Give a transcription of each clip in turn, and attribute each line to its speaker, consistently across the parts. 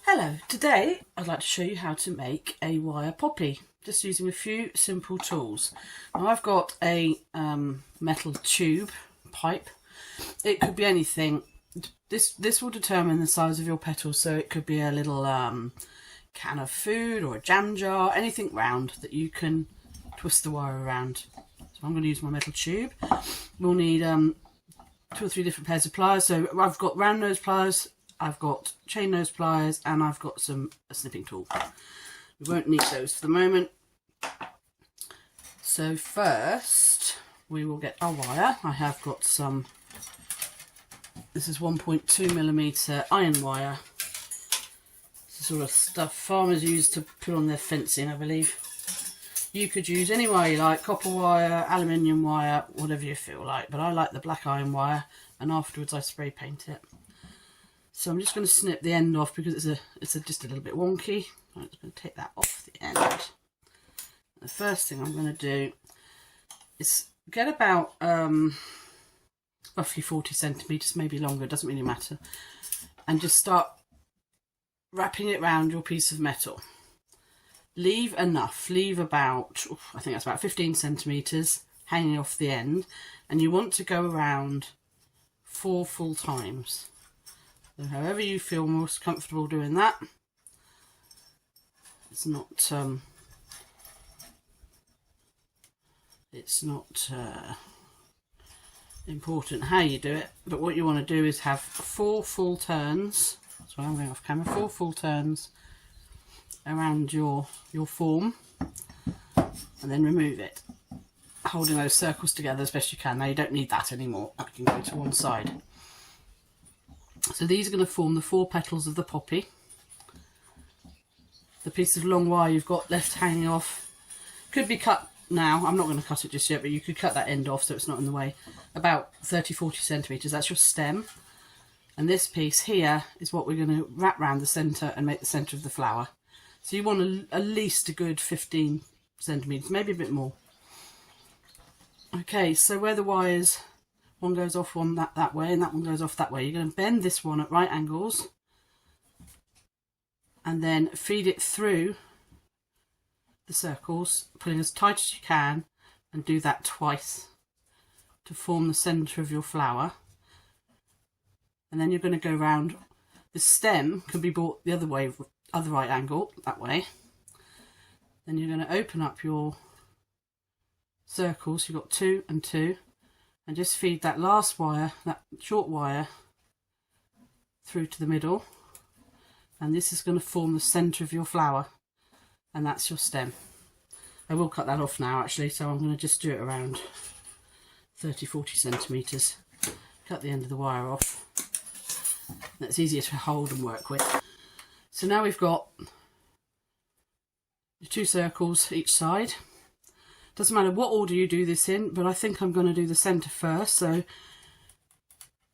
Speaker 1: Hello, today I'd like to show you how to make a wire poppy just using a few simple tools. Now I've got a metal tube pipe. It could be anything. This will determine the size of your petals, so it could be a little can of food or a jam jar, anything round that you can twist the wire around. So I'm going to use my metal tube. We'll need 2 or 3 different pairs of pliers. So I've got round nose pliers, I've got chain nose pliers, and I've got a snipping tool. We won't need those for the moment. So first we will get our wire. I have got some, this is 1.2mm iron wire. It's the sort of stuff farmers use to put on their fencing, I believe. You could use any wire you like, copper wire, aluminium wire, whatever you feel like, but I like the black iron wire, and afterwards I spray paint it. So I'm just going to snip the end off because it's just a little bit wonky. I'm just going to take that off the end. The first thing I'm going to do is get about roughly 40 centimetres, maybe longer, it doesn't really matter, and just start wrapping it around your piece of metal. Leave enough, leave about, I think that's about 15 centimetres hanging off the end, and you want to go around 4 full times. So however you feel most comfortable doing that. It's not important how you do it, but what you want to do is have 4 full turns. So I'm going off camera. 4 full turns around your form, and then remove it, holding those circles together as best you can. Now you don't need that anymore. That can go to one side. So these are going to form the 4 petals of the poppy. The piece of long wire you've got left hanging off could be cut now. I'm not going to cut it just yet, but you could cut that end off so it's not in the way. About 30-40 centimetres, that's your stem. And this piece here is what we're going to wrap around the centre and make the centre of the flower. So you want at least a good 15 centimetres, maybe a bit more. Okay, so where the wires, one goes off one that way and that one goes off that way, you're going to bend this one at right angles and then feed it through the circles, pulling as tight as you can, and do that twice to form the centre of your flower. And then you're going to go round. The stem can be brought the other way, other right angle, that way. Then you're going to open up your circles, you've got 2 and 2, and just feed that last wire, that short wire, through to the middle, and this is going to form the centre of your flower, and that's your stem. I will cut that off now actually, so I'm going to just do it around 30-40 centimetres. Cut the end of the wire off. That's easier to hold and work with. So now we've got 2 circles each side. Doesn't matter what order you do this in, but I think I'm going to do the centre first. So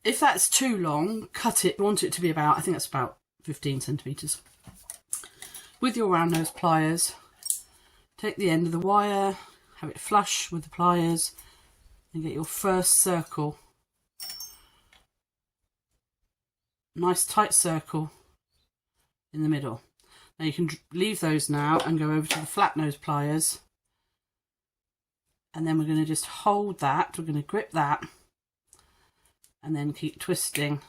Speaker 1: if that's too long, cut it. I want it to be about, I think that's about 15 centimetres. With your round nose pliers, take the end of the wire, have it flush with the pliers, and get your first circle. Nice tight circle in the middle. Now you can leave those now and go over to the flat nose pliers, and then we're going to just hold that, we're going to grip that, and then keep twisting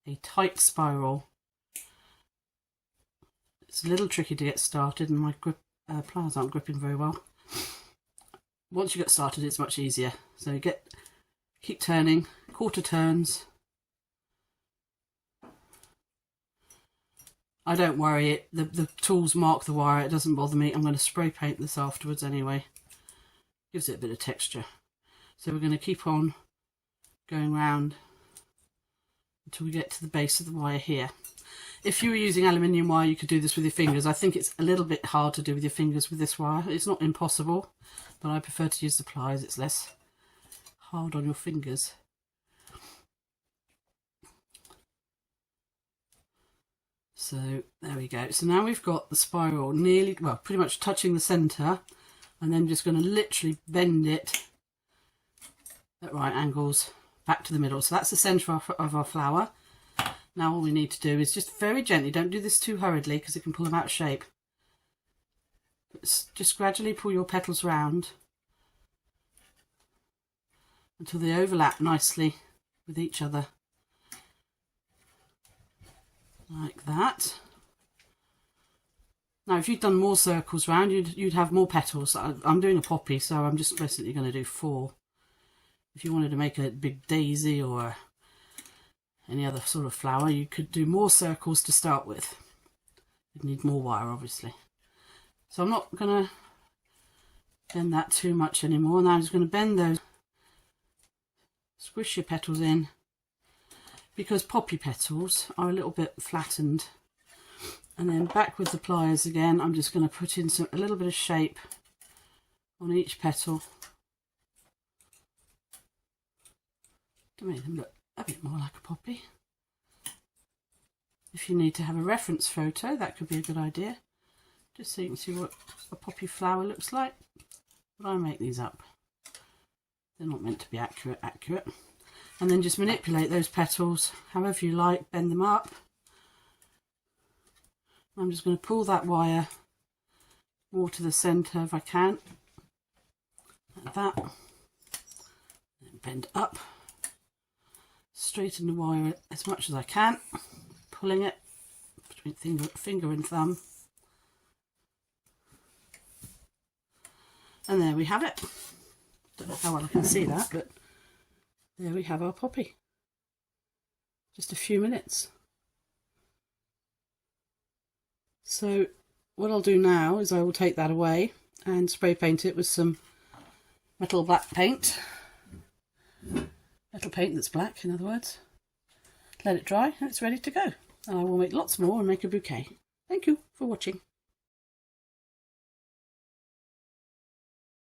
Speaker 1: a tight spiral. It's a little tricky to get started, and my pliers aren't gripping very well. Once you get started, it's much easier. So keep turning, quarter turns. I don't worry, the tools mark the wire, it doesn't bother me. I'm going to spray paint this afterwards anyway. Gives it a bit of texture. So we're going to keep on going round until we get to the base of the wire here. If you were using aluminium wire, you could do this with your fingers. I think it's a little bit hard to do with your fingers with this wire. It's not impossible, but I prefer to use the pliers. It's less hard on your fingers. So there we go. So now we've got the spiral nearly, well, pretty much touching the centre, and then just going to literally bend it at right angles back to the middle. So that's the centre of our flower. Now all we need to do is just very gently, don't do this too hurriedly because it can pull them out of shape. But just gradually pull your petals round until they overlap nicely with each other. Like that. Now if you'd done more circles round, you'd have more petals. I'm doing a poppy, so I'm just basically going to do 4. If you wanted to make a big daisy or any other sort of flower, you could do more circles to start with. You'd need more wire, obviously. So I'm not going to bend that too much anymore. Now I'm just going to bend those, squish your petals in, because poppy petals are a little bit flattened. And then back with the pliers again, I'm just going to put in a little bit of shape on each petal to make them look a bit more like a poppy. If you need to have a reference photo, that could be a good idea, just so you can see what a poppy flower looks like. But I make these up. They're not meant to be accurate. And then just manipulate those petals however you like, bend them up. I'm just going to pull that wire more to the centre if I can, like that, and bend up, straighten the wire as much as I can, pulling it between finger and thumb, and there we have it. Don't know how well I can see that, but there we have our poppy. Just a few minutes. So what I'll do now is I will take that away and spray paint it with some metal black paint. Metal paint that's black, in other words. Let it dry and it's ready to go. And I will make lots more and make a bouquet. Thank you for watching.